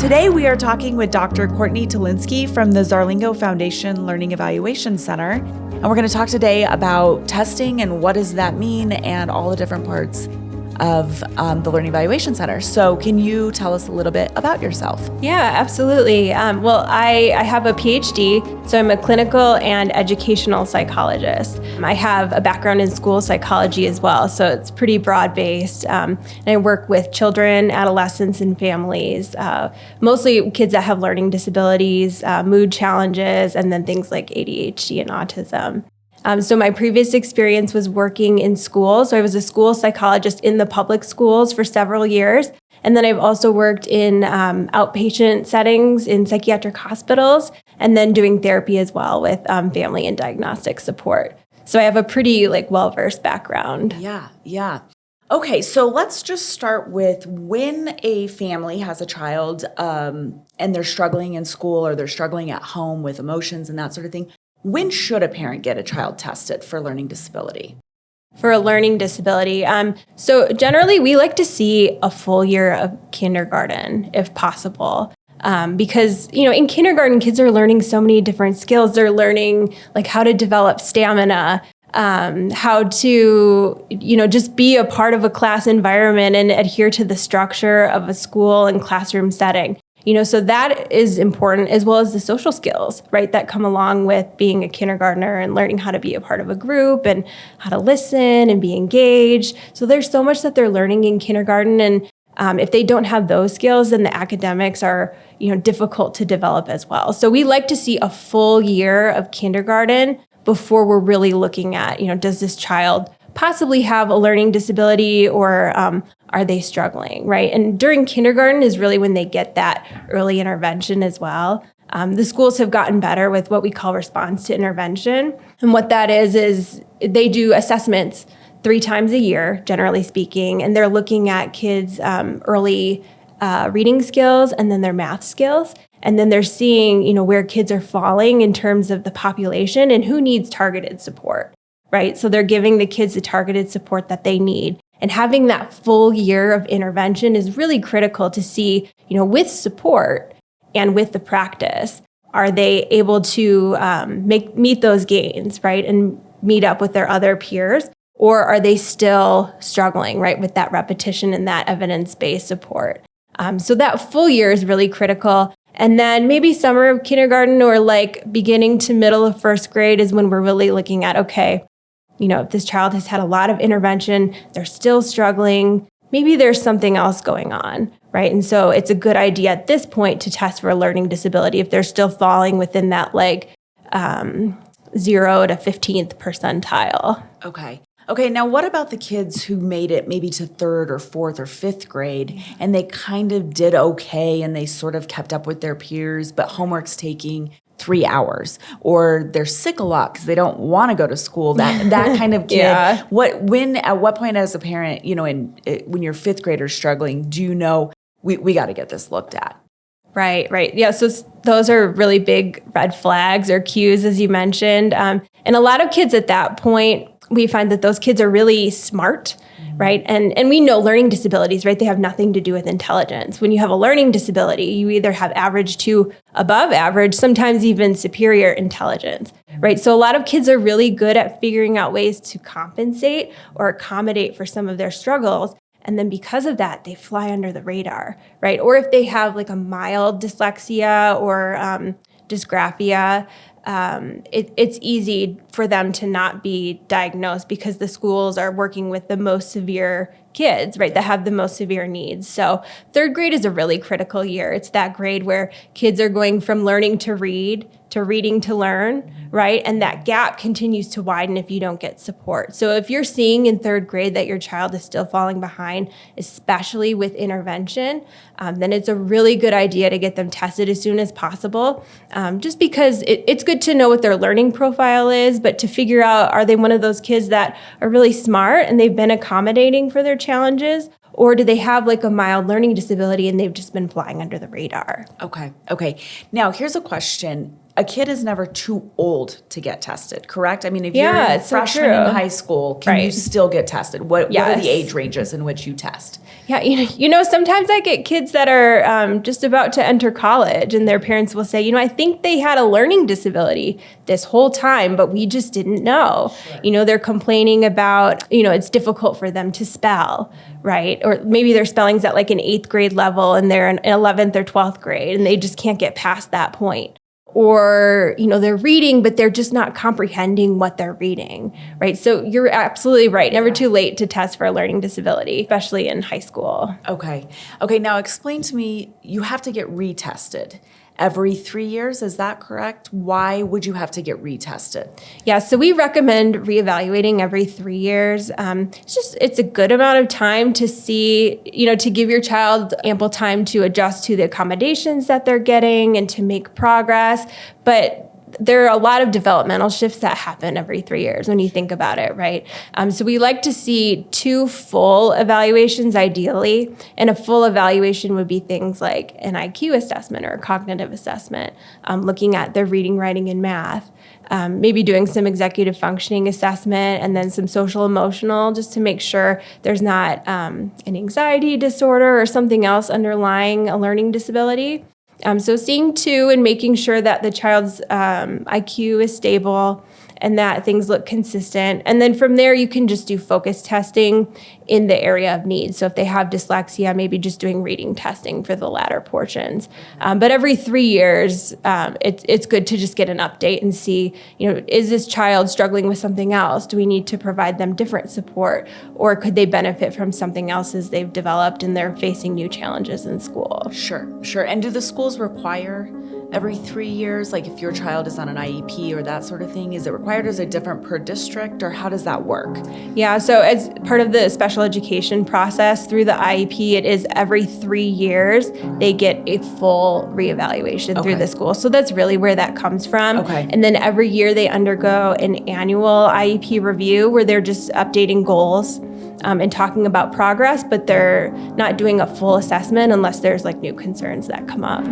Today we are talking with Dr. Courtney Talinski from the Zarlengo Foundation Learning Evaluation Center. And we're going to talk today about testing and what does that mean and all the different parts of the Learning Evaluation Center. So can you tell us a little bit about yourself? Yeah, absolutely. Well, I have a PhD, so I'm a clinical and educational psychologist. I have a background in school psychology as well, so it's pretty broad-based. And I work with children, adolescents, and families, mostly kids that have learning disabilities, mood challenges, and then things like ADHD and autism. So my previous experience was working in schools. So I was a school psychologist in the public schools for several years. And then I've also worked in outpatient settings in psychiatric hospitals, and then doing therapy as well with family and diagnostic support. So I have a pretty well-versed background. Yeah. Okay, so let's just start with when a family has a child and they're struggling in school or they're struggling at home with emotions and that sort of thing. When should a parent get a child tested for learning disability? For a learning disability. So generally, we like to see a full year of kindergarten, if possible. Because, in kindergarten, kids are learning so many different skills. They're learning how to develop stamina, how to, just be a part of a class environment and adhere to the structure of a school and classroom setting. So that is important, as well as the social skills, right, that come along with being a kindergartner and learning how to be a part of a group and how to listen and be engaged. So there's so much that they're learning in kindergarten. And if they don't have those skills, then the academics are, difficult to develop as well. So we like to see a full year of kindergarten before we're really looking at, does this child possibly have a learning disability or are they struggling, right? And during kindergarten is really when they get that early intervention as well. The schools have gotten better with what we call response to intervention. And what that is they do assessments 3 times a year, generally speaking, and they're looking at kids' early reading skills and then their math skills. And then they're seeing, where kids are falling in terms of the population and who needs targeted support, right? So they're giving the kids the targeted support that they need. And having that full year of intervention is really critical to see, with support and with the practice, are they able to meet those gains, right? And meet up with their other peers, or are they still struggling, right, with that repetition and that evidence-based support? So that full year is really critical. And then maybe summer of kindergarten or beginning to middle of first grade is when we're really looking at, okay, if this child has had a lot of intervention, they're still struggling, maybe there's something else going on, right? And so it's a good idea at this point to test for a learning disability if they're still falling within that 0 to 15th percentile. Okay, now what about the kids who made it maybe to 3rd or 4th or 5th grade and they kind of did okay and they sort of kept up with their peers, but homework's taking 3 hours, or they're sick a lot because they don't want to go to school, that kind of kid. Yeah. At what point as a parent, when your 5th grader is struggling, do you know we got to get this looked at? Right. Yeah, so those are really big red flags or cues, as you mentioned. And a lot of kids at that point, we find that those kids are really smart, right? And we know learning disabilities, right? They have nothing to do with intelligence. When you have a learning disability, you either have average to above average, sometimes even superior intelligence, right? So a lot of kids are really good at figuring out ways to compensate or accommodate for some of their struggles. And then because of that, they fly under the radar, right? Or if they have a mild dyslexia or dysgraphia, it's easy for them to not be diagnosed because the schools are working with the most severe kids, right, that have the most severe needs. So 3rd grade is a really critical year. It's that grade where kids are going from learning to read to reading to learn, right? And that gap continues to widen if you don't get support. So if you're seeing in 3rd grade that your child is still falling behind, especially with intervention, then it's a really good idea to get them tested as soon as possible, just because it's good to know what their learning profile is, but to figure out, are they one of those kids that are really smart and they've been accommodating for their challenges, or do they have a mild learning disability and they've just been flying under the radar? Okay. Now, here's a question. a kid is never too old to get tested, correct? I mean, if Yeah, you're a it's so freshman true. in high school, can you Right. still get tested? What are Yes. the age ranges in which you test? Yeah, sometimes I get kids that are just about to enter college and their parents will say, I think they had a learning disability this whole time, but we just didn't know. Sure. They're complaining about, it's difficult for them to spell, right? Or maybe their spelling's at like an 8th grade level and they're in 11th or 12th grade and they just can't get past that point. Or, they're reading, but they're just not comprehending what they're reading, right? So you're absolutely right. Never too late to test for a learning disability, especially in high school. Okay. Now explain to me, you have to get retested every 3 years, is that correct? Why would you have to get retested? Yeah, so we recommend reevaluating every 3 years. It's a good amount of time to see, to give your child ample time to adjust to the accommodations that they're getting and to make progress. But there are a lot of developmental shifts that happen every 3 years when you think about it, right? So we like to see 2 full evaluations ideally, and a full evaluation would be things like an IQ assessment or a cognitive assessment, looking at their reading, writing, and math, maybe doing some executive functioning assessment, and then some social emotional, just to make sure there's not an anxiety disorder or something else underlying a learning disability. So seeing 2 and making sure that the child's IQ is stable and that things look consistent. And then from there, you can just do focus testing in the area of need. So if they have dyslexia, maybe just doing reading testing for the latter portions. But every 3 years, it's good to just get an update and see, is this child struggling with something else? Do we need to provide them different support? Or could they benefit from something else as they've developed and they're facing new challenges in school? Sure. And do the schools require every 3 years, like if your child is on an IEP or that sort of thing, is it required? Is it different per district, or how does that work? Yeah, so as part of the special education process through the IEP, it is every 3 years they get a full reevaluation through the school. So that's really where that comes from. Okay. And then every year they undergo an annual IEP review where they're just updating goals and talking about progress, but they're not doing a full assessment unless there's like new concerns that come up.